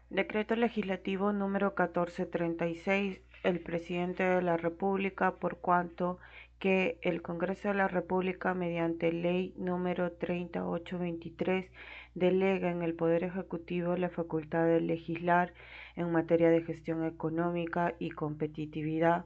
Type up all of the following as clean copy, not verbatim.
Decreto Legislativo número 1436. El Presidente de la República, por cuanto que el Congreso de la República, mediante Ley número 3823, delega en el Poder Ejecutivo la facultad de legislar en materia de gestión económica y competitividad,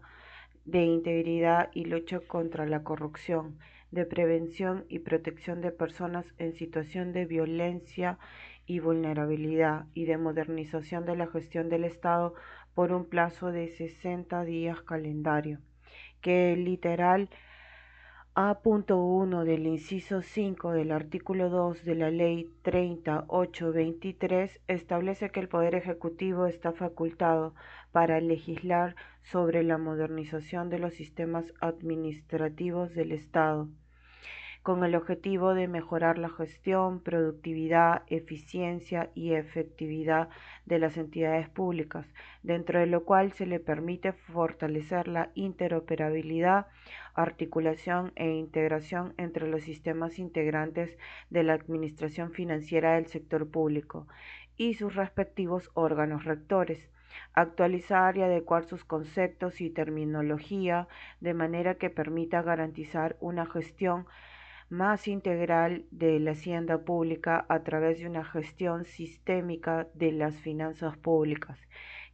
de integridad y lucha contra la corrupción, de prevención y protección de personas en situación de violencia y vulnerabilidad, y de modernización de la gestión del Estado por un plazo de 60 días calendario, que el literal A.1 del inciso 5 del artículo 2 de la Ley 3823 establece que el Poder Ejecutivo está facultado para legislar sobre la modernización de los sistemas administrativos del Estado, con el objetivo de mejorar la gestión, productividad, eficiencia y efectividad de las entidades públicas, dentro de lo cual se le permite fortalecer la interoperabilidad, articulación e integración entre los sistemas integrantes de la administración financiera del sector público y sus respectivos órganos rectores, actualizar y adecuar sus conceptos y terminología de manera que permita garantizar una gestión más integral de la hacienda pública a través de una gestión sistémica de las finanzas públicas,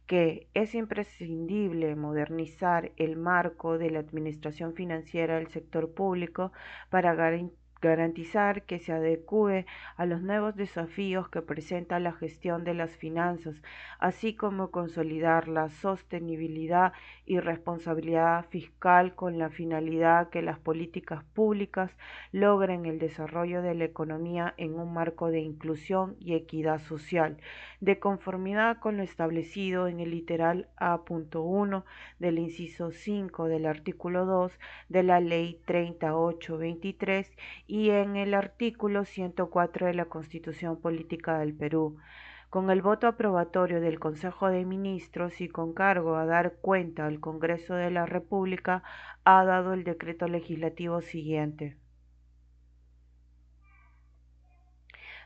que es imprescindible modernizar el marco de la administración financiera del sector público para garantizar que se adecue a los nuevos desafíos que presenta la gestión de las finanzas, así como consolidar la sostenibilidad y responsabilidad fiscal con la finalidad que las políticas públicas logren el desarrollo de la economía en un marco de inclusión y equidad social, de conformidad con lo establecido en el literal A.1 del inciso 5 del artículo 2 de la Ley 3823 y en el artículo 104 de la Constitución Política del Perú. Con el voto aprobatorio del Consejo de Ministros y con cargo a dar cuenta al Congreso de la República, ha dado el decreto legislativo siguiente.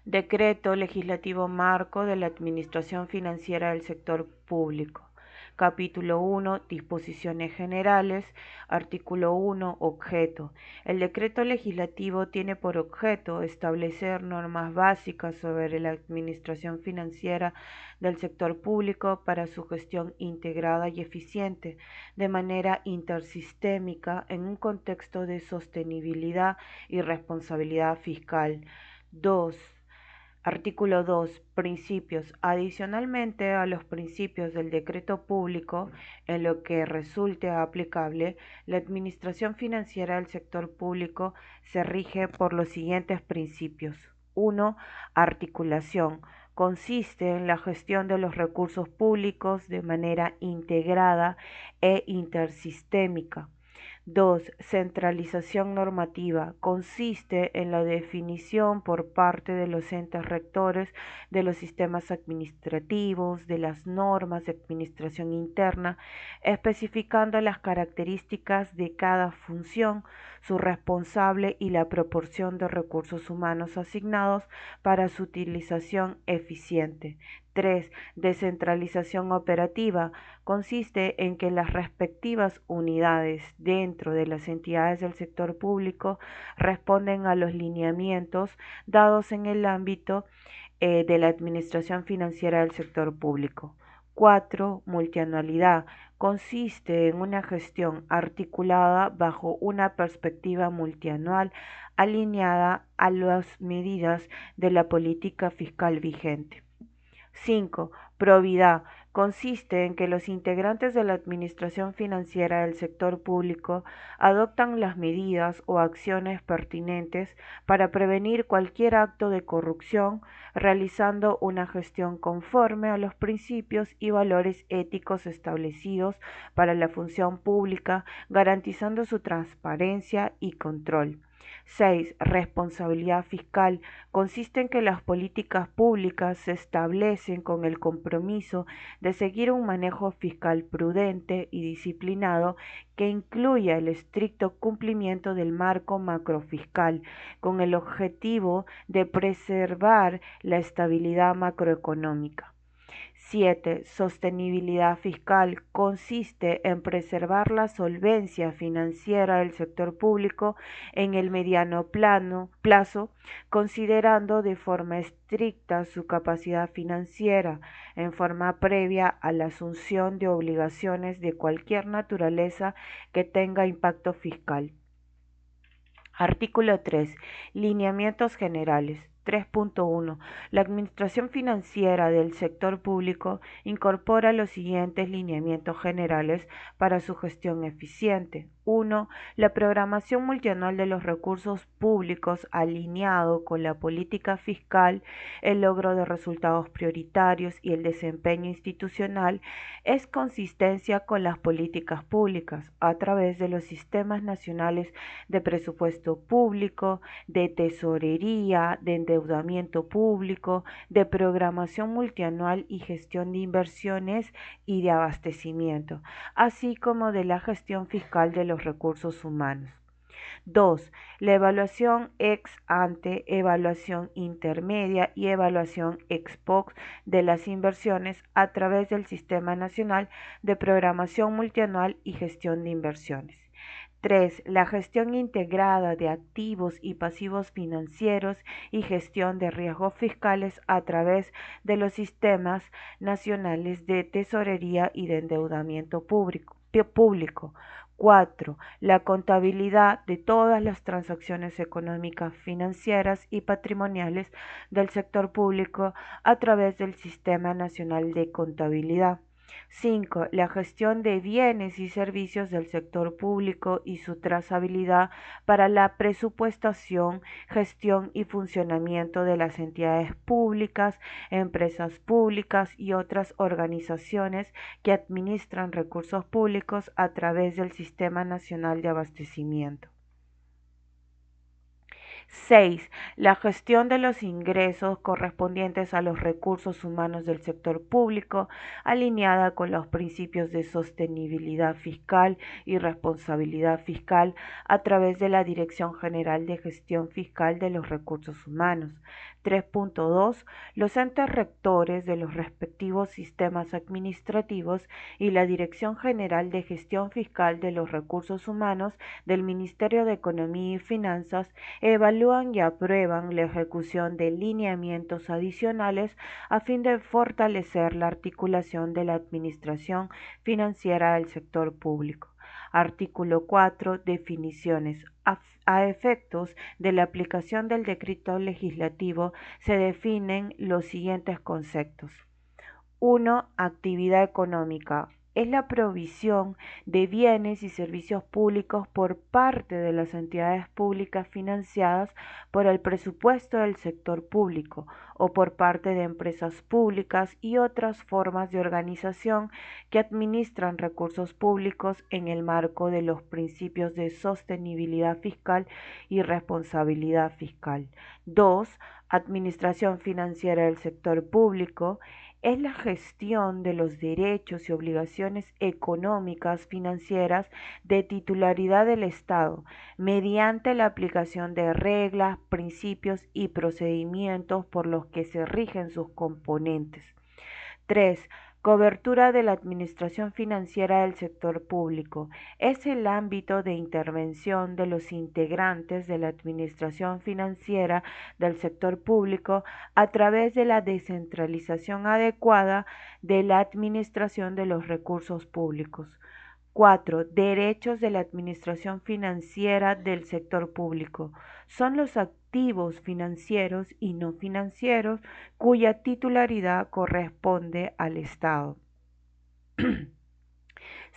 Decreto Legislativo Marco de la Administración Financiera del Sector Público. Capítulo 1. Disposiciones generales. Artículo 1. Objeto. El decreto legislativo tiene por objeto establecer normas básicas sobre la administración financiera del sector público para su gestión integrada y eficiente, de manera intersistémica en un contexto de sostenibilidad y responsabilidad fiscal. 2. Artículo 2. Principios. Adicionalmente a los principios del decreto público, en lo que resulte aplicable, la administración financiera del sector público se rige por los siguientes principios. 1. Articulación. Consiste en la gestión de los recursos públicos de manera integrada e intersistémica. 2. Centralización normativa. Consiste en la definición por parte de los entes rectores de los sistemas administrativos, de las normas de administración interna, especificando las características de cada función, su responsable y la proporción de recursos humanos asignados para su utilización eficiente. 3. Descentralización operativa. Consiste en que las respectivas unidades dentro de las entidades del sector público responden a los lineamientos dados en el ámbito de la administración financiera del sector público. 4. Multianualidad. Consiste en una gestión articulada bajo una perspectiva multianual alineada a las medidas de la política fiscal vigente. 5. Probidad. Consiste en que los integrantes de la administración financiera del sector público adoptan las medidas o acciones pertinentes para prevenir cualquier acto de corrupción, realizando una gestión conforme a los principios y valores éticos establecidos para la función pública, garantizando su transparencia y control. 6. Responsabilidad fiscal. Consiste en que las políticas públicas se establecen con el compromiso de seguir un manejo fiscal prudente y disciplinado que incluya el estricto cumplimiento del marco macrofiscal, con el objetivo de preservar la estabilidad macroeconómica. 7. Sostenibilidad fiscal consiste en preservar la solvencia financiera del sector público en el mediano plazo, considerando de forma estricta su capacidad financiera en forma previa a la asunción de obligaciones de cualquier naturaleza que tenga impacto fiscal. Artículo 3. Lineamientos generales. 3.1. La Administración Financiera del Sector Público incorpora los siguientes lineamientos generales para su gestión eficiente. 1. La programación multianual de los recursos públicos alineado con la política fiscal, el logro de resultados prioritarios y el desempeño institucional es consistencia con las políticas públicas a través de los sistemas nacionales de presupuesto público, de tesorería, de endeudamiento público, de programación multianual y gestión de inversiones y de abastecimiento, así como de la gestión fiscal de los recursos humanos. 2. La evaluación ex ante, evaluación intermedia y evaluación ex post de las inversiones a través del Sistema Nacional de Programación Multianual y Gestión de Inversiones. 3. La gestión integrada de activos y pasivos financieros y gestión de riesgos fiscales a través de los sistemas nacionales de tesorería y de endeudamiento público. 4. La contabilidad de todas las transacciones económicas, financieras y patrimoniales del sector público a través del Sistema Nacional de Contabilidad. 5. La gestión de bienes y servicios del sector público y su trazabilidad para la presupuestación, gestión y funcionamiento de las entidades públicas, empresas públicas y otras organizaciones que administran recursos públicos a través del Sistema Nacional de Abastecimiento. 6. La gestión de los ingresos correspondientes a los recursos humanos del sector público, alineada con los principios de sostenibilidad fiscal y responsabilidad fiscal a través de la Dirección General de Gestión Fiscal de los Recursos Humanos. 3.2. Los entes rectores de los respectivos sistemas administrativos y la Dirección General de Gestión Fiscal de los Recursos Humanos del Ministerio de Economía y Finanzas evalúan y aprueban la ejecución de lineamientos adicionales a fin de fortalecer la articulación de la administración financiera del sector público. Artículo 4. Definiciones. A efectos de la aplicación del decreto legislativo se definen los siguientes conceptos. 1. Actividad económica. Es la provisión de bienes y servicios públicos por parte de las entidades públicas financiadas por el presupuesto del sector público o por parte de empresas públicas y otras formas de organización que administran recursos públicos en el marco de los principios de sostenibilidad fiscal y responsabilidad fiscal. 2. Administración financiera del sector público es la gestión de los derechos y obligaciones económicas financieras de titularidad del Estado, mediante la aplicación de reglas, principios y procedimientos por los que se rigen sus componentes. 3. Cobertura de la administración financiera del sector público. Es el ámbito de intervención de los integrantes de la administración financiera del sector público a través de la descentralización adecuada de la administración de los recursos públicos. 4. Derechos de la administración financiera del sector público. Son los activos financieros y no financieros cuya titularidad corresponde al Estado.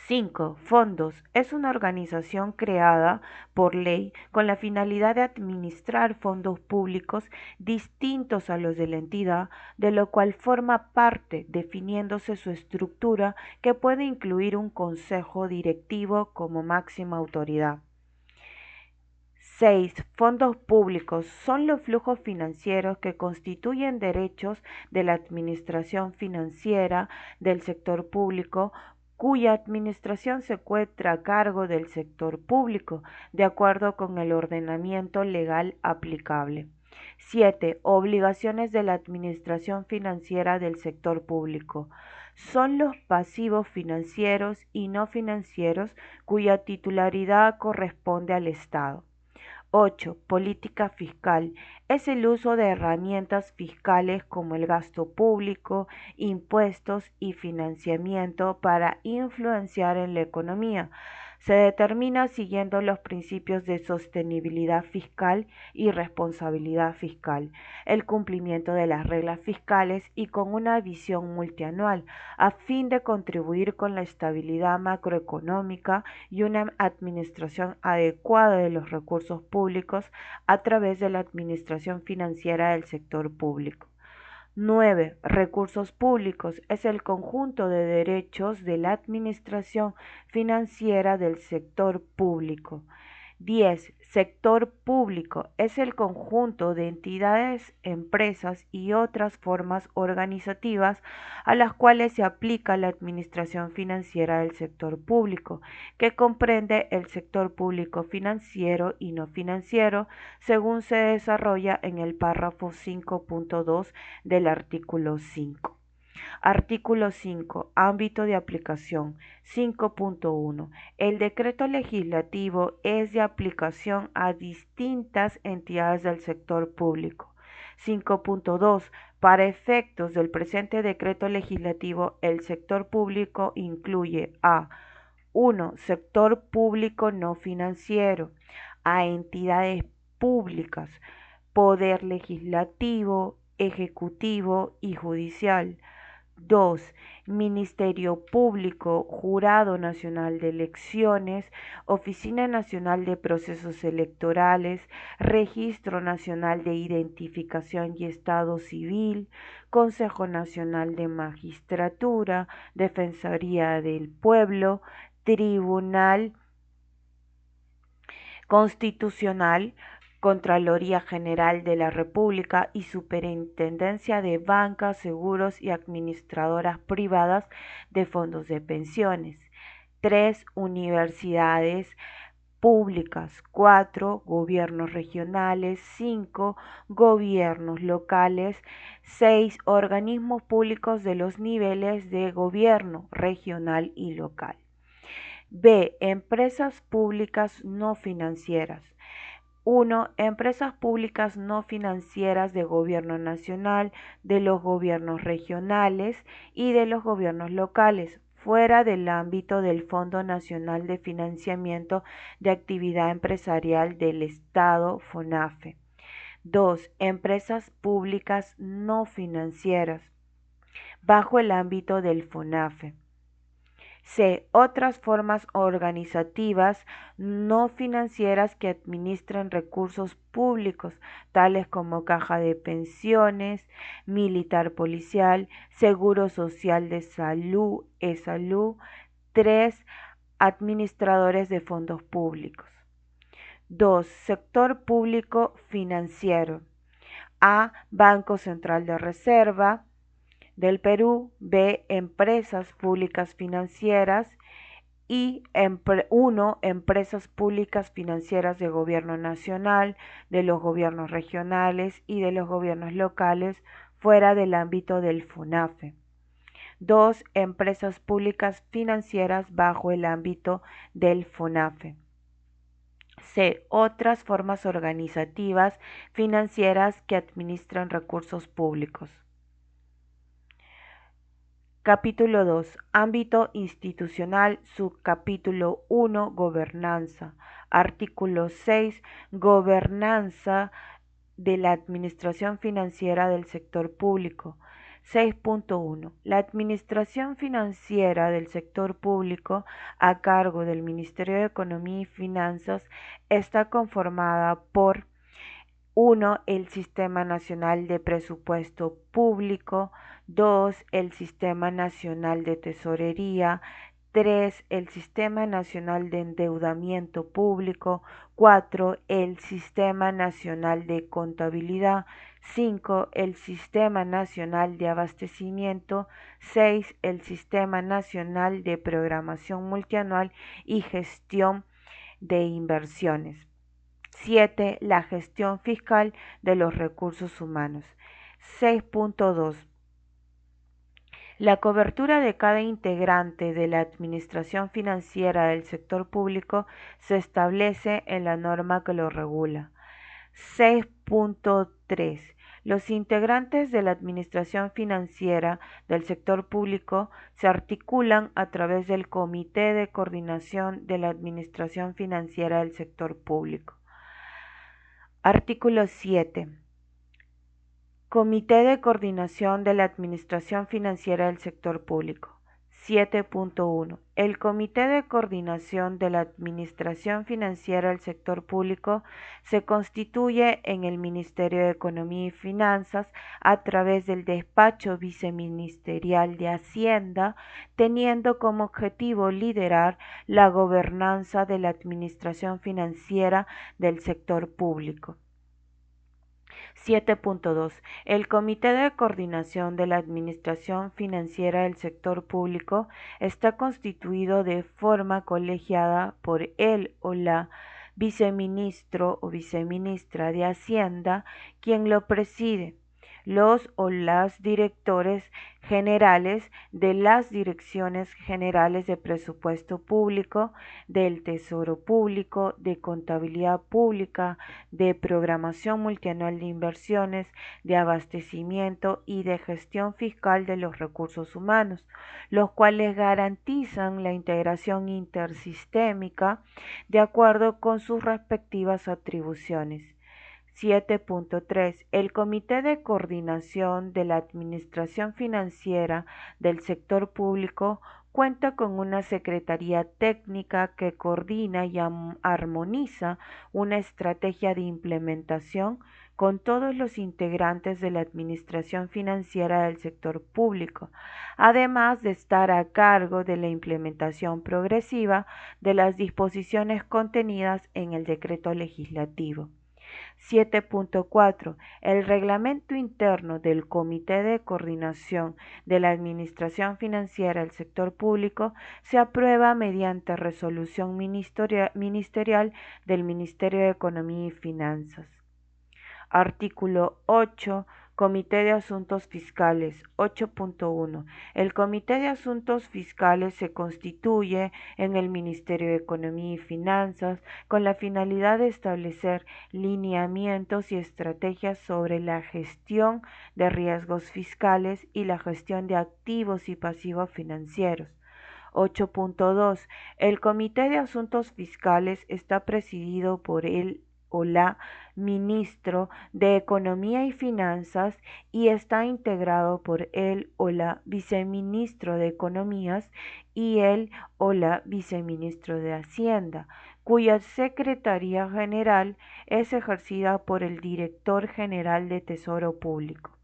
5. Fondos. Es una organización creada por ley con la finalidad de administrar fondos públicos distintos a los de la entidad, de lo cual forma parte, definiéndose su estructura, que puede incluir un consejo directivo como máxima autoridad. 6. Fondos públicos son los flujos financieros que constituyen derechos de la administración financiera del sector público cuya administración se encuentra a cargo del sector público, de acuerdo con el ordenamiento legal aplicable. 7. Obligaciones de la administración financiera del sector público. Son los pasivos financieros y no financieros cuya titularidad corresponde al Estado. 8. Política fiscal. Es el uso de herramientas fiscales como el gasto público, impuestos y financiamiento para influenciar en la economía. Se determina siguiendo los principios de sostenibilidad fiscal y responsabilidad fiscal, el cumplimiento de las reglas fiscales y con una visión multianual, a fin de contribuir con la estabilidad macroeconómica y una administración adecuada de los recursos públicos a través de la administración financiera del sector público. 9. Recursos públicos es el conjunto de derechos de la administración financiera del sector público. 10. Sector público es el conjunto de entidades, empresas y otras formas organizativas a las cuales se aplica la administración financiera del sector público, que comprende el sector público financiero y no financiero, según se desarrolla en el párrafo 5.2 del artículo 5. Artículo 5. Ámbito de aplicación. 5.1. El decreto legislativo es de aplicación a distintas entidades del sector público. 5.2. Para efectos del presente decreto legislativo, el sector público incluye a 1. Sector público no financiero, a entidades públicas, poder legislativo, ejecutivo y judicial. 2. Ministerio Público, Jurado Nacional de Elecciones, Oficina Nacional de Procesos Electorales, Registro Nacional de Identificación y Estado Civil, Consejo Nacional de Magistratura, Defensoría del Pueblo, Tribunal Constitucional, Contraloría General de la República y Superintendencia de Bancas, Seguros y Administradoras Privadas de Fondos de Pensiones. 3. Universidades públicas. 4. Gobiernos regionales. 5. Gobiernos locales. 6. Organismos públicos de los niveles de gobierno regional y local. B. Empresas públicas no financieras. 1. Empresas públicas no financieras de gobierno nacional, de los gobiernos regionales y de los gobiernos locales, fuera del ámbito del Fondo Nacional de Financiamiento de Actividad Empresarial del Estado, FONAFE. 2. Empresas públicas no financieras, bajo el ámbito del FONAFE. C. Otras formas organizativas no financieras que administran recursos públicos, tales como caja de pensiones, militar policial, seguro social de salud, e-salud. 3. Administradores de fondos públicos. 2. Sector público financiero. A. Banco Central de Reserva del Perú. B. Empresas públicas financieras. Y 1. Empresas públicas financieras de gobierno nacional, de los gobiernos regionales y de los gobiernos locales fuera del ámbito del FONAFE. 2. Empresas públicas financieras bajo el ámbito del FONAFE. C. Otras formas organizativas financieras que administran recursos públicos. Capítulo 2. Ámbito institucional. Subcapítulo 1. Gobernanza. Artículo 6. Gobernanza de la administración financiera del sector público. 6.1. La administración financiera del sector público a cargo del Ministerio de Economía y Finanzas está conformada por 1. El Sistema Nacional de Presupuesto Público. 2. El Sistema Nacional de Tesorería. 3. El Sistema Nacional de Endeudamiento Público. 4. El Sistema Nacional de Contabilidad. 5. El Sistema Nacional de Abastecimiento. 6. El Sistema Nacional de Programación Multianual y Gestión de Inversiones. 7. La gestión fiscal de los recursos humanos. 6.2. La cobertura de cada integrante de la administración financiera del sector público se establece en la norma que lo regula. 6.3. Los integrantes de la administración financiera del sector público se articulan a través del Comité de Coordinación de la Administración Financiera del Sector Público. Artículo 7. Comité de Coordinación de la Administración Financiera del Sector Público. 7.1. El Comité de Coordinación de la Administración Financiera del Sector Público se constituye en el Ministerio de Economía y Finanzas a través del Despacho Viceministerial de Hacienda, teniendo como objetivo liderar la gobernanza de la administración financiera del sector público. 7.2. El Comité de Coordinación de la Administración Financiera del Sector Público está constituido de forma colegiada por el o la viceministro o viceministra de Hacienda, quien lo preside, los o las directores generales de las Direcciones Generales de Presupuesto Público, del Tesoro Público, de Contabilidad Pública, de Programación Multianual de Inversiones, de Abastecimiento y de Gestión Fiscal de los Recursos Humanos, los cuales garantizan la integración intersistémica de acuerdo con sus respectivas atribuciones. 7.3. El Comité de Coordinación de la Administración Financiera del Sector Público cuenta con una Secretaría Técnica que coordina y armoniza una estrategia de implementación con todos los integrantes de la Administración Financiera del Sector Público, además de estar a cargo de la implementación progresiva de las disposiciones contenidas en el decreto legislativo. 7.4. El reglamento interno del Comité de Coordinación de la Administración Financiera del Sector Público se aprueba mediante resolución ministerial del Ministerio de Economía y Finanzas. Artículo 8. Comité de Asuntos Fiscales. 8.1. El Comité de Asuntos Fiscales se constituye en el Ministerio de Economía y Finanzas con la finalidad de establecer lineamientos y estrategias sobre la gestión de riesgos fiscales y la gestión de activos y pasivos financieros. 8.2. El Comité de Asuntos Fiscales está presidido por el o la ministro de Economía y Finanzas y está integrado por el o la viceministro de Economías y el o la viceministro de Hacienda, cuya Secretaría General es ejercida por el Director General de Tesoro Público.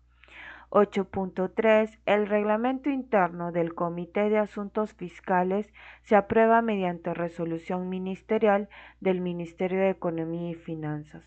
8.3. El reglamento interno del Comité de Asuntos Fiscales se aprueba mediante resolución ministerial del Ministerio de Economía y Finanzas.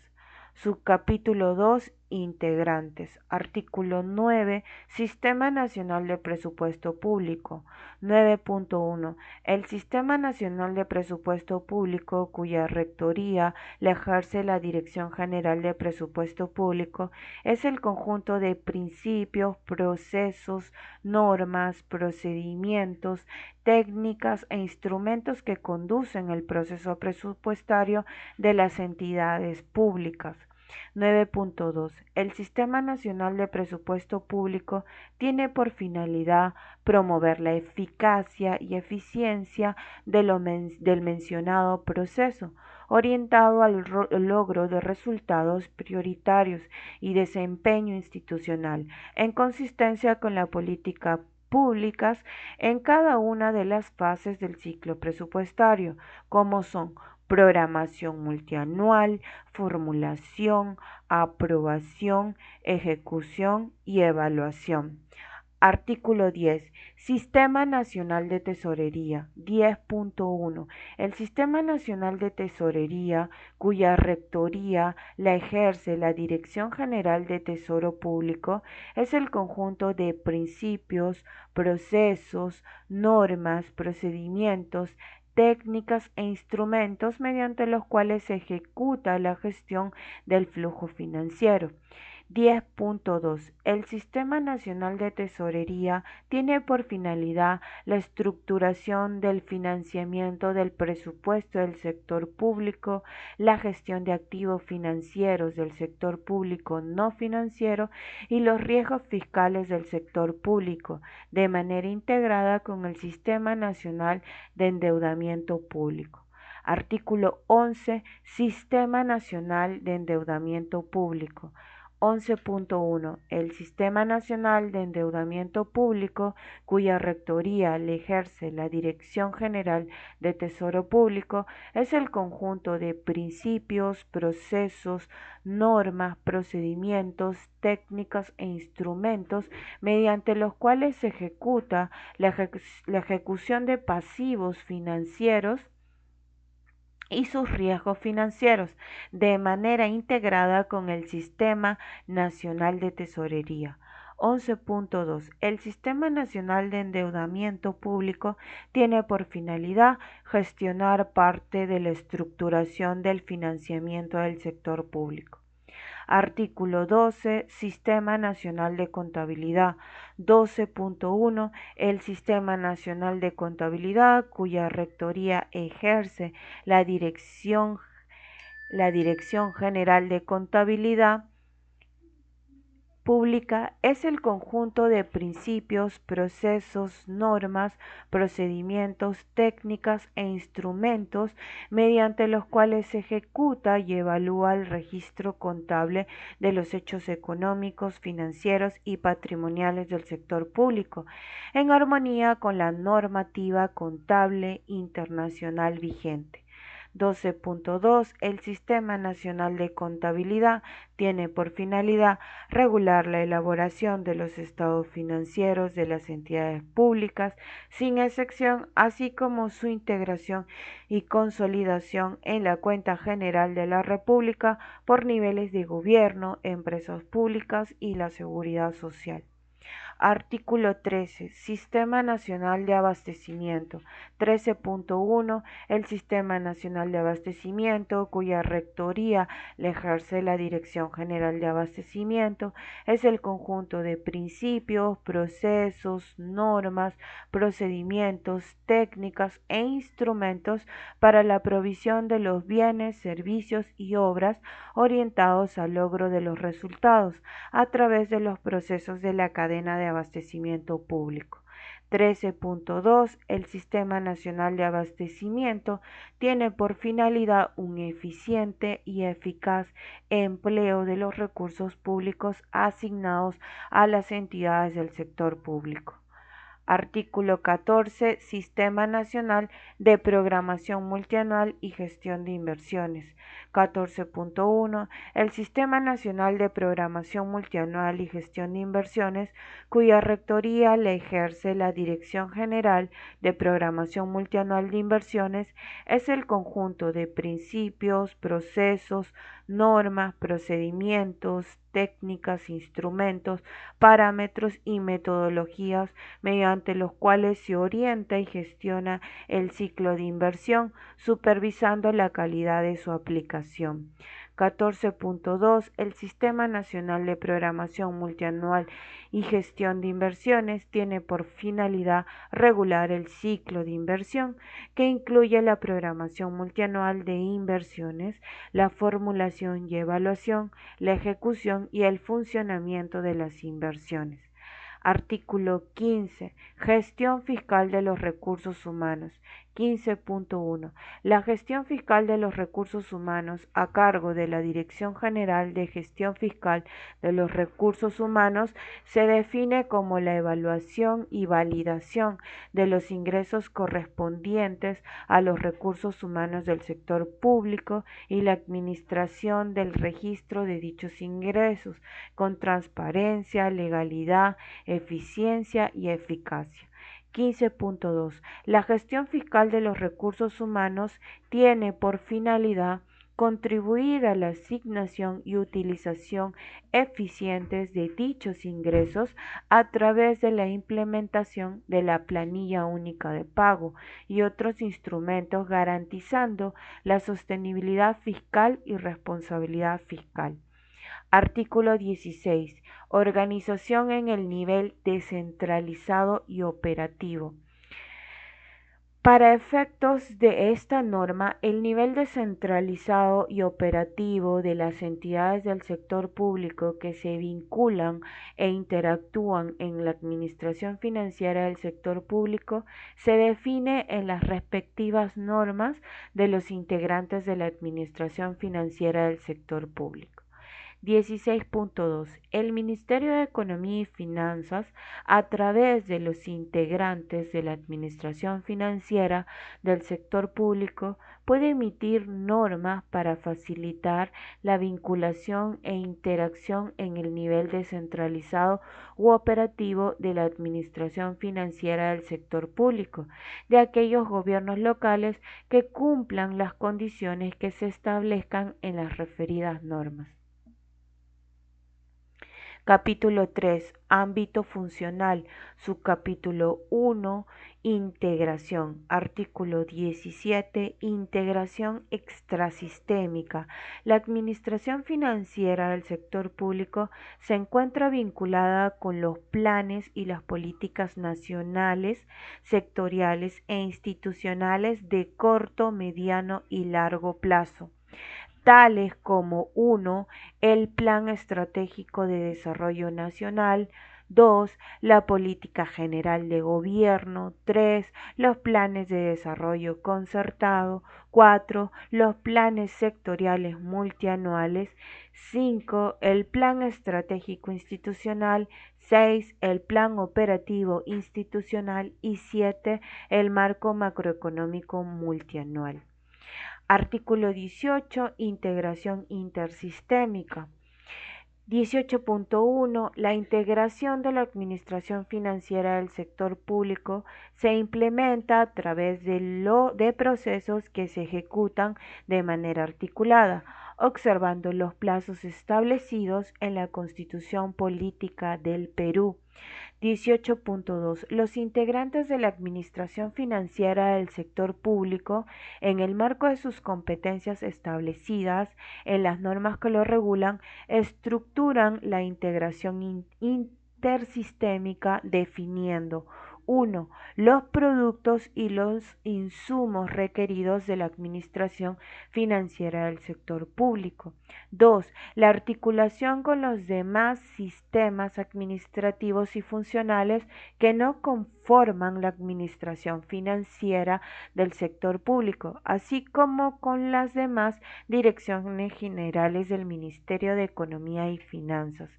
Subcapítulo 2. Integrantes. Artículo 9. Sistema Nacional de Presupuesto Público. 9.1. El Sistema Nacional de Presupuesto Público, cuya rectoría la ejerce la Dirección General de Presupuesto Público, es el conjunto de principios, procesos, normas, procedimientos, técnicas e instrumentos que conducen el proceso presupuestario de las entidades públicas. 9.2. El Sistema Nacional de Presupuesto Público tiene por finalidad promover la eficacia y eficiencia del mencionado proceso, orientado al logro de resultados prioritarios y desempeño institucional, en consistencia con la política públicas en cada una de las fases del ciclo presupuestario, como son programación multianual, formulación, aprobación, ejecución y evaluación. Artículo 10. Sistema Nacional de Tesorería. 10.1. El Sistema Nacional de Tesorería, cuya rectoría la ejerce la Dirección General de Tesoro Público, es el conjunto de principios, procesos, normas, procedimientos, técnicas e instrumentos mediante los cuales se ejecuta la gestión del flujo financiero. 10.2. El Sistema Nacional de Tesorería tiene por finalidad la estructuración del financiamiento del presupuesto del sector público, la gestión de activos financieros del sector público no financiero y los riesgos fiscales del sector público, de manera integrada con el Sistema Nacional de Endeudamiento Público. Artículo 11. Sistema Nacional de Endeudamiento Público. 11.1. El Sistema Nacional de Endeudamiento Público, cuya rectoría le ejerce la Dirección General de Tesoro Público, es el conjunto de principios, procesos, normas, procedimientos, técnicas e instrumentos mediante los cuales se ejecuta la ejecución de pasivos financieros y sus riesgos financieros de manera integrada con el Sistema Nacional de Tesorería. 11.2. El Sistema Nacional de Endeudamiento Público tiene por finalidad gestionar parte de la estructuración del financiamiento del sector público. Artículo 12. Sistema Nacional de Contabilidad. 12.1. El Sistema Nacional de Contabilidad, cuya rectoría ejerce la Dirección General de Contabilidad Pública, es el conjunto de principios, procesos, normas, procedimientos, técnicas e instrumentos mediante los cuales se ejecuta y evalúa el registro contable de los hechos económicos, financieros y patrimoniales del sector público, en armonía con la normativa contable internacional vigente. 12.2. El Sistema Nacional de Contabilidad tiene por finalidad regular la elaboración de los estados financieros de las entidades públicas, sin excepción, así como su integración y consolidación en la cuenta general de la República por niveles de gobierno, empresas públicas y la seguridad social. Artículo 13. Sistema Nacional de Abastecimiento. 13.1. El Sistema Nacional de Abastecimiento, cuya rectoría le ejerce la Dirección General de Abastecimiento, es el conjunto de principios, procesos, normas, procedimientos, técnicas e instrumentos para la provisión de los bienes, servicios y obras orientados al logro de los resultados a través de los procesos de la cadena de abastecimiento público. 13.2. El Sistema Nacional de Abastecimiento tiene por finalidad un eficiente y eficaz empleo de los recursos públicos asignados a las entidades del sector público. Artículo 14. Sistema Nacional de Programación Multianual y Gestión de Inversiones. 14.1. El Sistema Nacional de Programación Multianual y Gestión de Inversiones, cuya rectoría le ejerce la Dirección General de Programación Multianual de Inversiones, es el conjunto de principios, procesos, normas, procedimientos, técnicas, instrumentos, parámetros y metodologías mediante los cuales se orienta y gestiona el ciclo de inversión, supervisando la calidad de su aplicación. 14.2. El Sistema Nacional de Programación Multianual y Gestión de Inversiones tiene por finalidad regular el ciclo de inversión, que incluye la programación multianual de inversiones, la formulación y evaluación, la ejecución y el funcionamiento de las inversiones. Artículo 15. Gestión fiscal de los recursos humanos. 15.1. La gestión fiscal de los recursos humanos a cargo de la Dirección General de Gestión Fiscal de los Recursos Humanos se define como la evaluación y validación de los ingresos correspondientes a los recursos humanos del sector público y la administración del registro de dichos ingresos con transparencia, legalidad, eficiencia y eficacia. 15.2. La gestión fiscal de los recursos humanos tiene por finalidad contribuir a la asignación y utilización eficientes de dichos ingresos a través de la implementación de la planilla única de pago y otros instrumentos garantizando la sostenibilidad fiscal y responsabilidad fiscal. Artículo 16. Organización en el nivel descentralizado y operativo. Para efectos de esta norma, el nivel descentralizado y operativo de las entidades del sector público que se vinculan e interactúan en la administración financiera del sector público se define en las respectivas normas de los integrantes de la administración financiera del sector público. 16.2. El Ministerio de Economía y Finanzas, a través de los integrantes de la Administración Financiera del sector público, puede emitir normas para facilitar la vinculación e interacción en el nivel descentralizado u operativo de la Administración Financiera del sector público, de aquellos gobiernos locales que cumplan las condiciones que se establezcan en las referidas normas. Capítulo 3. Ámbito funcional. Subcapítulo 1. Integración. Artículo 17. Integración extrasistémica. La administración financiera del sector público se encuentra vinculada con los planes y las políticas nacionales, sectoriales e institucionales de corto, mediano y largo plazo, tales como 1. El Plan Estratégico de Desarrollo Nacional; 2. La Política General de Gobierno; 3. Los planes de desarrollo concertado; 4. Los planes sectoriales multianuales; 5. El Plan Estratégico Institucional; 6. El Plan Operativo Institucional; y 7. El Marco Macroeconómico Multianual. Artículo 18. Integración intersistémica. 18.1. La integración de la administración financiera del sector público se implementa a través de procesos que se ejecutan de manera articulada, observando los plazos establecidos en la Constitución Política del Perú. 18.2. Los integrantes de la administración financiera del sector público, en el marco de sus competencias establecidas en las normas que lo regulan, estructuran la integración intersistémica definiendo: 1. Los productos y los insumos requeridos de la administración financiera del sector público. 2. La articulación con los demás sistemas administrativos y funcionales que no conforman la administración financiera del sector público, así como con las demás direcciones generales del Ministerio de Economía y Finanzas.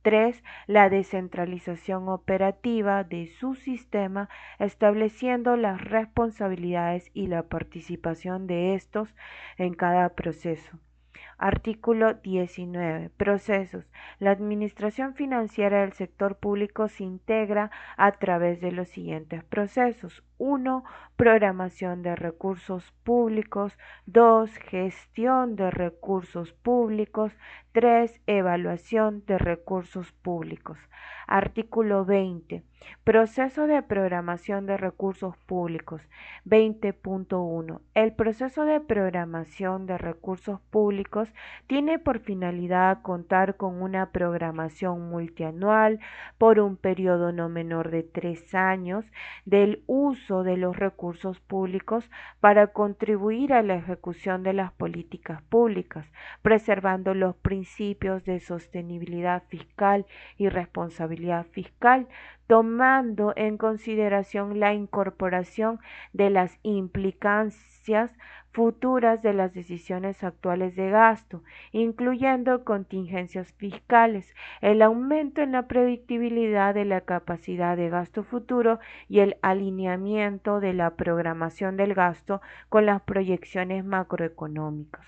3. La descentralización operativa de su sistema, estableciendo las responsabilidades y la participación de estos en cada proceso. Artículo 19. Procesos. La administración financiera del sector público se integra a través de los siguientes procesos: 1. Programación de recursos públicos; 2. Gestión de recursos públicos; 3. Evaluación de recursos públicos. Artículo 20. Proceso de programación de recursos públicos. 20.1. El proceso de programación de recursos públicos tiene por finalidad contar con una programación multianual por un periodo no menor de 3 años del uso de los recursos públicos para contribuir a la ejecución de las políticas públicas, preservando los principios de sostenibilidad fiscal y responsabilidad fiscal, tomando en consideración la incorporación de las implicancias futuras de las decisiones actuales de gasto, incluyendo contingencias fiscales, el aumento en la predictibilidad de la capacidad de gasto futuro y el alineamiento de la programación del gasto con las proyecciones macroeconómicas.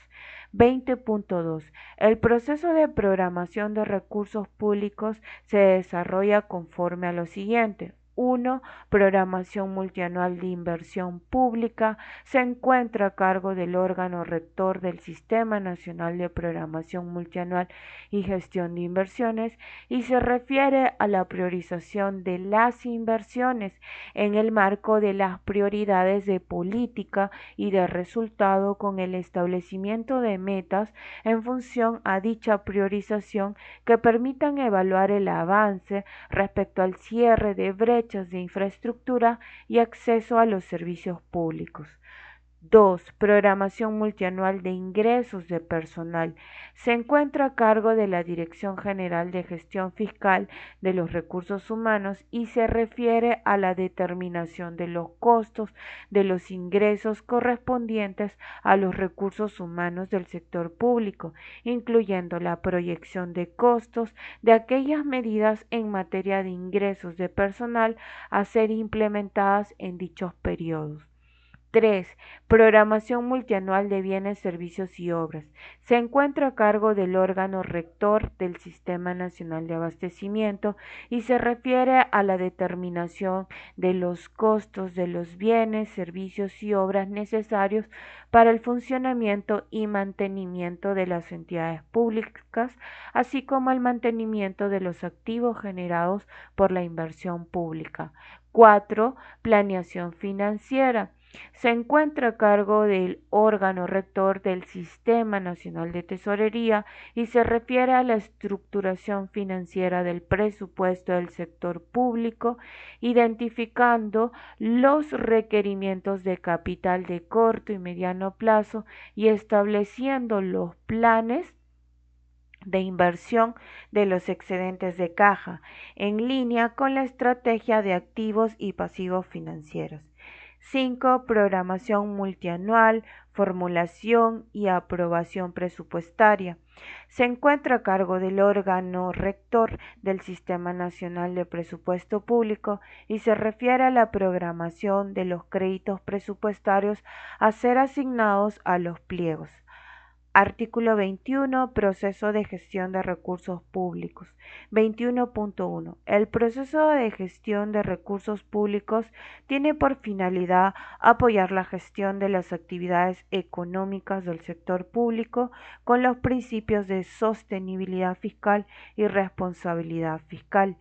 20.2. El proceso de programación de recursos públicos se desarrolla conforme a lo siguiente: 1. Programación multianual de inversión pública. Se encuentra a cargo del órgano rector del Sistema Nacional de Programación Multianual y Gestión de Inversiones y se refiere a la priorización de las inversiones en el marco de las prioridades de política y de resultado con el establecimiento de metas en función a dicha priorización que permitan evaluar el avance respecto al cierre de brechas de infraestructura y acceso a los servicios públicos. 2. Programación multianual de ingresos de personal. Se encuentra a cargo de la Dirección General de Gestión Fiscal de los Recursos Humanos y se refiere a la determinación de los costos de los ingresos correspondientes a los recursos humanos del sector público, incluyendo la proyección de costos de aquellas medidas en materia de ingresos de personal a ser implementadas en dichos periodos. 3. Programación multianual de bienes, servicios y obras. Se encuentra a cargo del órgano rector del Sistema Nacional de Abastecimiento y se refiere a la determinación de los costos de los bienes, servicios y obras necesarios para el funcionamiento y mantenimiento de las entidades públicas, así como el mantenimiento de los activos generados por la inversión pública. 4. Planeación financiera. Se encuentra a cargo del órgano rector del Sistema Nacional de Tesorería y se refiere a la estructuración financiera del presupuesto del sector público, identificando los requerimientos de capital de corto y mediano plazo y estableciendo los planes de inversión de los excedentes de caja, en línea con la estrategia de activos y pasivos financieros. 5. Programación multianual, formulación y aprobación presupuestaria. Se encuentra a cargo del órgano rector del Sistema Nacional de Presupuesto Público y se refiere a la programación de los créditos presupuestarios a ser asignados a los pliegos. Artículo 21. Proceso de gestión de recursos públicos. 21.1. El proceso de gestión de recursos públicos tiene por finalidad apoyar la gestión de las actividades económicas del sector público con los principios de sostenibilidad fiscal y responsabilidad fiscal.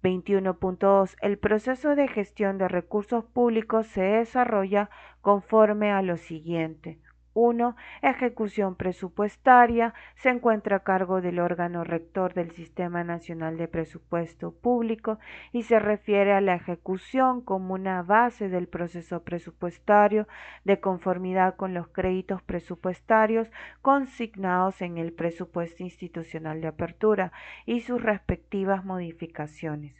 21.2. El proceso de gestión de recursos públicos se desarrolla conforme a lo siguiente. 1. Ejecución presupuestaria. Se encuentra a cargo del órgano rector del Sistema Nacional de Presupuesto Público y se refiere a la ejecución como una base del proceso presupuestario de conformidad con los créditos presupuestarios consignados en el presupuesto institucional de apertura y sus respectivas modificaciones.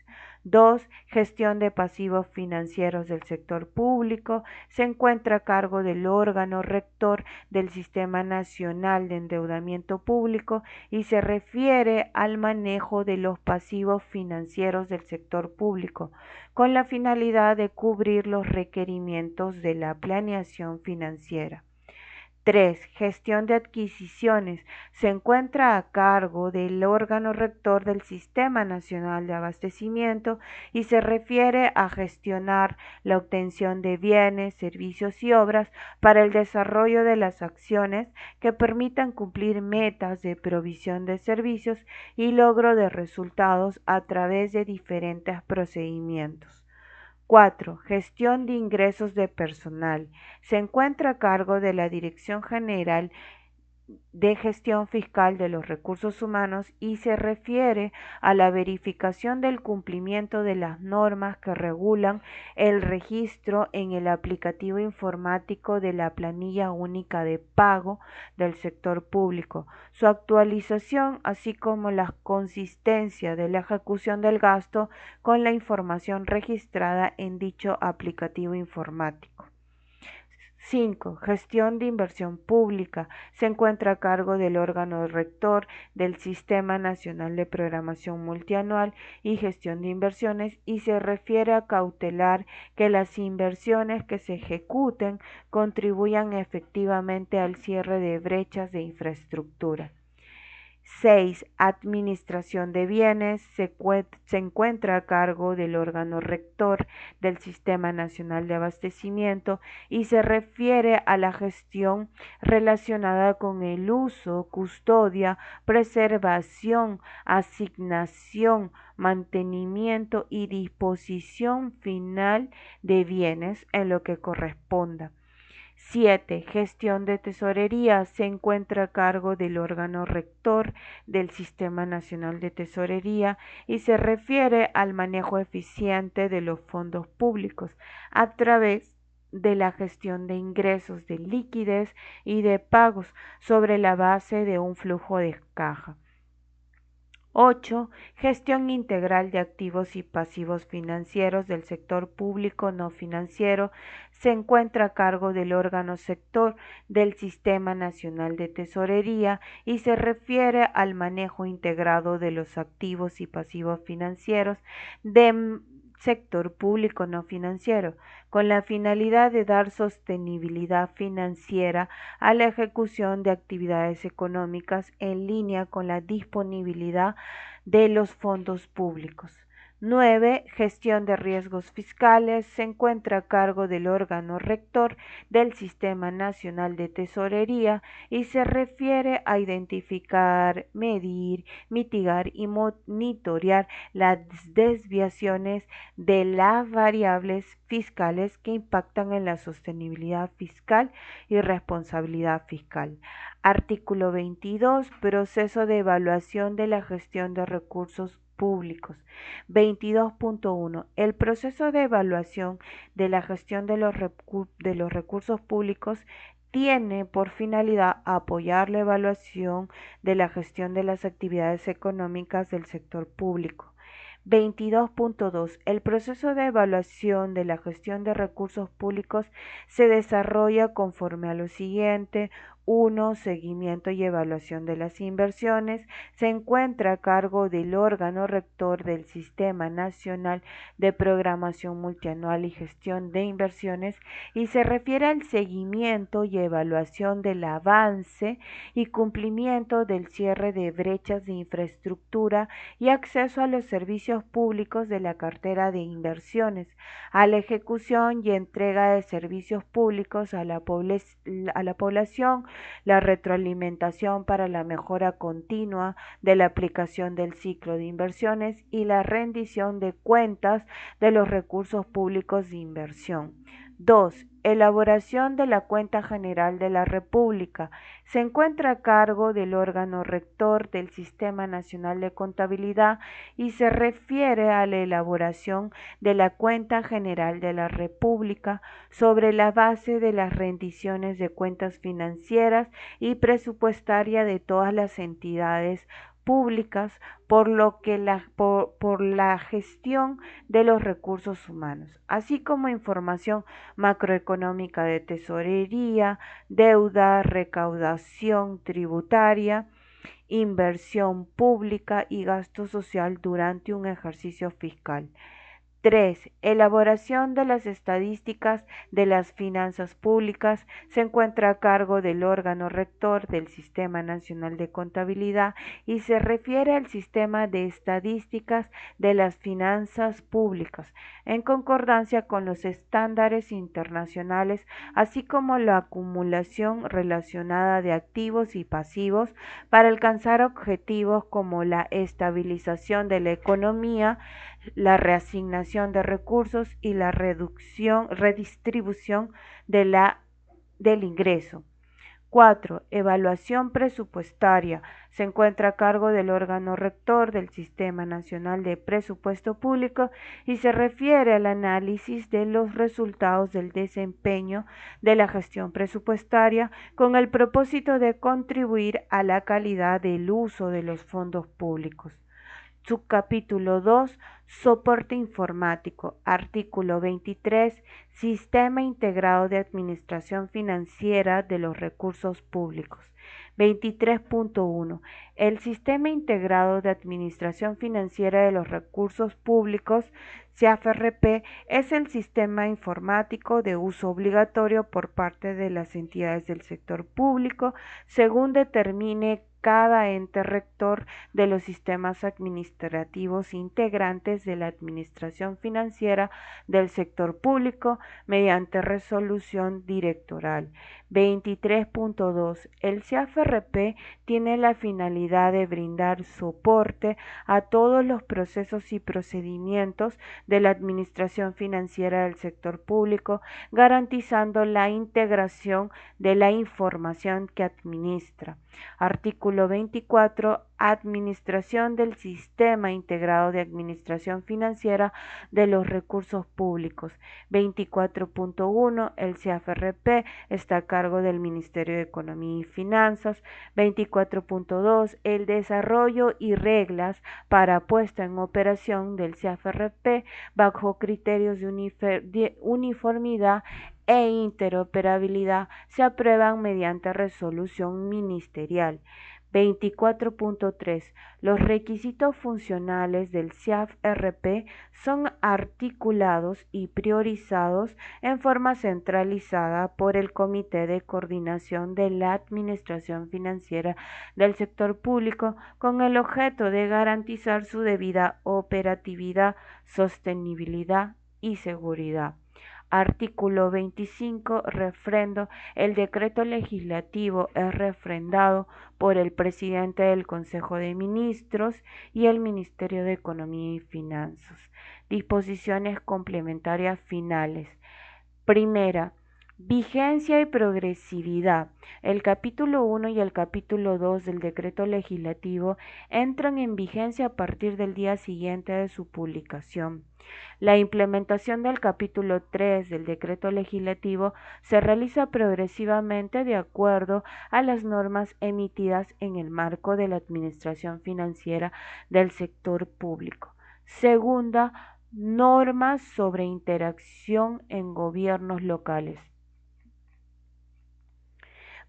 2. Gestión de pasivos financieros del sector público. Se encuentra a cargo del órgano rector del Sistema Nacional de Endeudamiento Público y se refiere al manejo de los pasivos financieros del sector público, con la finalidad de cubrir los requerimientos de la planeación financiera. 3. Gestión de adquisiciones. Se encuentra a cargo del órgano rector del Sistema Nacional de Abastecimiento y se refiere a gestionar la obtención de bienes, servicios y obras para el desarrollo de las acciones que permitan cumplir metas de provisión de servicios y logro de resultados a través de diferentes procedimientos. 4. Gestión de ingresos de personal. Se encuentra a cargo de la Dirección General de Gestión Fiscal de los Recursos Humanos y se refiere a la verificación del cumplimiento de las normas que regulan el registro en el aplicativo informático de la Planilla Única de Pago del sector público, su actualización, así como la consistencia de la ejecución del gasto con la información registrada en dicho aplicativo informático. 5. Gestión de inversión pública. Se encuentra a cargo del órgano rector del Sistema Nacional de Programación Multianual y Gestión de Inversiones y se refiere a cautelar que las inversiones que se ejecuten contribuyan efectivamente al cierre de brechas de infraestructura. 6. Administración de bienes se encuentra a cargo del órgano rector del Sistema Nacional de Abastecimiento y se refiere a la gestión relacionada con el uso, custodia, preservación, asignación, mantenimiento y disposición final de bienes en lo que corresponda. 7. Gestión de tesorería se encuentra a cargo del órgano rector del Sistema Nacional de Tesorería y se refiere al manejo eficiente de los fondos públicos a través de la gestión de ingresos, de liquidez y de pagos sobre la base de un flujo de caja. 8. Gestión integral de activos y pasivos financieros del sector público no financiero se encuentra a cargo del órgano sector del Sistema Nacional de Tesorería y se refiere al manejo integrado de los activos y pasivos financieros del sector público no financiero, con la finalidad de dar sostenibilidad financiera a la ejecución de actividades económicas en línea con la disponibilidad de los fondos públicos. 9. Gestión de riesgos fiscales se encuentra a cargo del órgano rector del Sistema Nacional de Tesorería y se refiere a identificar, medir, mitigar y monitorear las desviaciones de las variables fiscales que impactan en la sostenibilidad fiscal y responsabilidad fiscal. Artículo 22. Proceso de evaluación de la gestión de recursos públicos. 22.1. El proceso de evaluación de la gestión de los recursos públicos tiene por finalidad apoyar la evaluación de la gestión de las actividades económicas del sector público. 22.2. El proceso de evaluación de la gestión de recursos públicos se desarrolla conforme a lo siguiente. 1. Seguimiento y evaluación de las inversiones. Se encuentra a cargo del órgano rector del Sistema Nacional de Programación Multianual y Gestión de Inversiones y se refiere al seguimiento y evaluación del avance y cumplimiento del cierre de brechas de infraestructura y acceso a los servicios públicos de la cartera de inversiones, a la ejecución y entrega de servicios públicos a la población, la retroalimentación para la mejora continua de la aplicación del ciclo de inversiones y la rendición de cuentas de los recursos públicos de inversión. 2. Elaboración de la Cuenta General de la República. Se encuentra a cargo del órgano rector del Sistema Nacional de Contabilidad y se refiere a la elaboración de la Cuenta General de la República sobre la base de las rendiciones de cuentas financieras y presupuestaria de todas las entidades públicas por la gestión de los recursos humanos, así como información macroeconómica de tesorería, deuda, recaudación tributaria, inversión pública y gasto social durante un ejercicio fiscal. 3. Elaboración de las estadísticas de las finanzas públicas se encuentra a cargo del órgano rector del Sistema Nacional de Contabilidad y se refiere al sistema de estadísticas de las finanzas públicas, en concordancia con los estándares internacionales, así como la acumulación relacionada de activos y pasivos para alcanzar objetivos como la estabilización de la economía, la reasignación de recursos y la redistribución del ingreso. 4. Evaluación presupuestaria. Se encuentra a cargo del órgano rector del Sistema Nacional de Presupuesto Público y se refiere al análisis de los resultados del desempeño de la gestión presupuestaria con el propósito de contribuir a la calidad del uso de los fondos públicos. Subcapítulo 2. Soporte informático. Artículo 23. Sistema integrado de administración financiera de los recursos públicos. 23.1. El Sistema integrado de administración financiera de los recursos públicos, SIAFRP, es el sistema informático de uso obligatorio por parte de las entidades del sector público, según determine cada ente rector de los sistemas administrativos integrantes de la administración financiera del sector público mediante resolución directoral. 23.2. El CIAFRP tiene la finalidad de brindar soporte a todos los procesos y procedimientos de la administración financiera del sector público, garantizando la integración de la información que administra. Artículo 24. Administración del Sistema Integrado de Administración Financiera de los Recursos Públicos. 24.1. El CIAFRP está a cargo del Ministerio de Economía y Finanzas. 24.2. El desarrollo y reglas para puesta en operación del CIAFRP bajo criterios de uniformidad e interoperabilidad se aprueban mediante resolución ministerial. 24.3. Los requisitos funcionales del CIAFRP son articulados y priorizados en forma centralizada por el Comité de Coordinación de la Administración Financiera del Sector Público con el objeto de garantizar su debida operatividad, sostenibilidad y seguridad. Artículo 25. Refrendo. El decreto legislativo es refrendado por el presidente del Consejo de Ministros y el Ministerio de Economía y Finanzas. Disposiciones complementarias finales. Primera, vigencia y progresividad. El capítulo 1 y el capítulo 2 del decreto legislativo entran en vigencia a partir del día siguiente de su publicación. La implementación del capítulo 3 del decreto legislativo se realiza progresivamente de acuerdo a las normas emitidas en el marco de la administración financiera del sector público. Segunda, normas sobre interacción en gobiernos locales.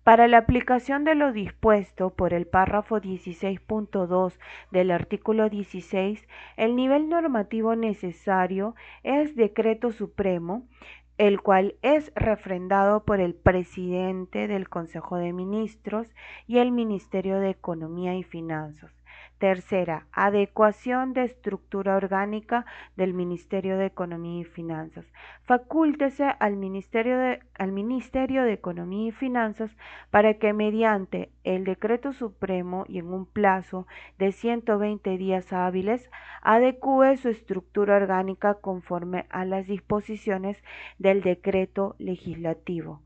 Para la aplicación de lo dispuesto por el párrafo 16.2 del artículo 16, el nivel normativo necesario es decreto supremo, el cual es refrendado por el presidente del Consejo de Ministros y el Ministerio de Economía y Finanzas. Tercera, adecuación de estructura orgánica del Ministerio de Economía y Finanzas. Facúltese al Ministerio de Economía y Finanzas para que mediante el decreto supremo y en un plazo de 120 días hábiles adecúe su estructura orgánica conforme a las disposiciones del decreto legislativo.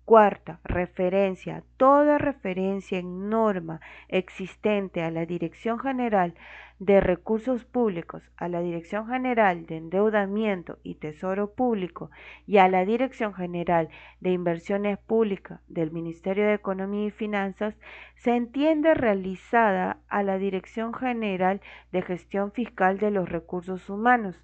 Cuarta, referencia. Toda referencia en norma existente a la Dirección General de Recursos Públicos, a la Dirección General de Endeudamiento y Tesoro Público y a la Dirección General de Inversiones Públicas del Ministerio de Economía y Finanzas se entiende realizada a la Dirección General de Gestión Fiscal de los Recursos Humanos,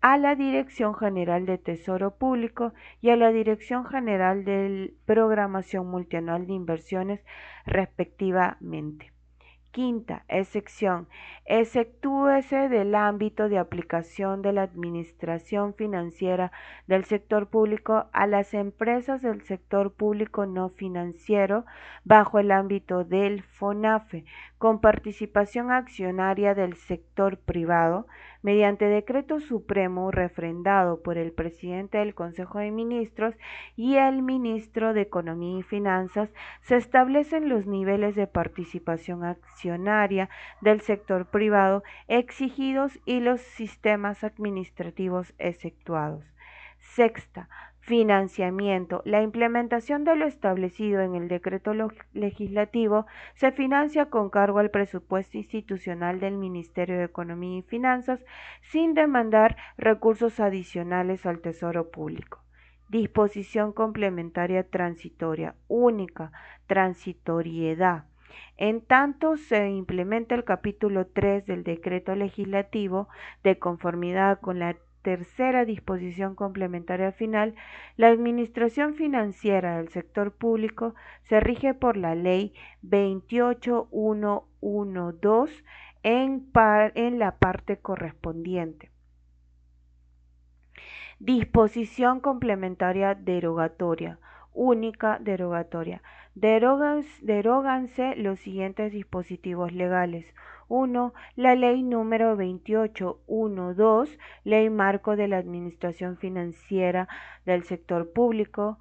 a la Dirección General de Tesoro Público y a la Dirección General de Programación Multianual de Inversiones, respectivamente. Quinta, excepción. Exceptúese del ámbito de aplicación de la administración financiera del sector público a las empresas del sector público no financiero bajo el ámbito del FONAFE, con participación accionaria del sector privado, mediante decreto supremo refrendado por el presidente del Consejo de Ministros y el ministro de Economía y Finanzas, se establecen los niveles de participación accionaria del sector privado exigidos y los sistemas administrativos exceptuados. Sexta, financiamiento. La implementación de lo establecido en el decreto legislativo se financia con cargo al presupuesto institucional del Ministerio de Economía y Finanzas sin demandar recursos adicionales al Tesoro Público. Disposición complementaria transitoria única, transitoriedad. En tanto se implementa el capítulo 3 del decreto legislativo de conformidad con la tercera disposición complementaria final, la administración financiera del sector público se rige por la Ley 28112 en la parte correspondiente. Disposición complementaria derogatoria, única derogatoria. Deróganse los siguientes dispositivos legales. 1. La Ley número 2812, Ley Marco de la Administración Financiera del Sector Público.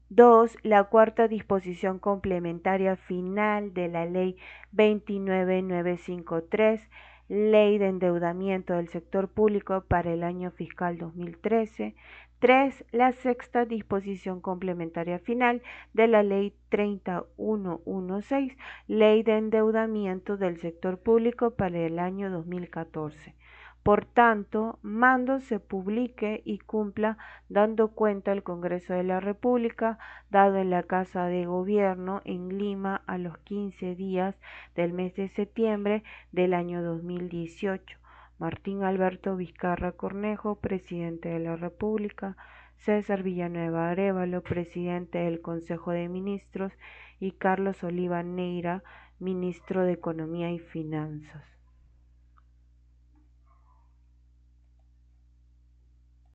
2. La cuarta disposición complementaria final de la Ley 29953, Ley de Endeudamiento del Sector Público para el año fiscal 2013. 3. La sexta disposición complementaria final de la Ley 30116, Ley de Endeudamiento del Sector Público para el año 2014. Por tanto, mando se publique y cumpla dando cuenta al Congreso de la República, dado en la Casa de Gobierno en Lima a los 15 días del mes de septiembre del año 2018. Martín Alberto Vizcarra Cornejo, presidente de la República. César Villanueva Arévalo, presidente del Consejo de Ministros. Y Carlos Oliva Neira, ministro de Economía y Finanzas.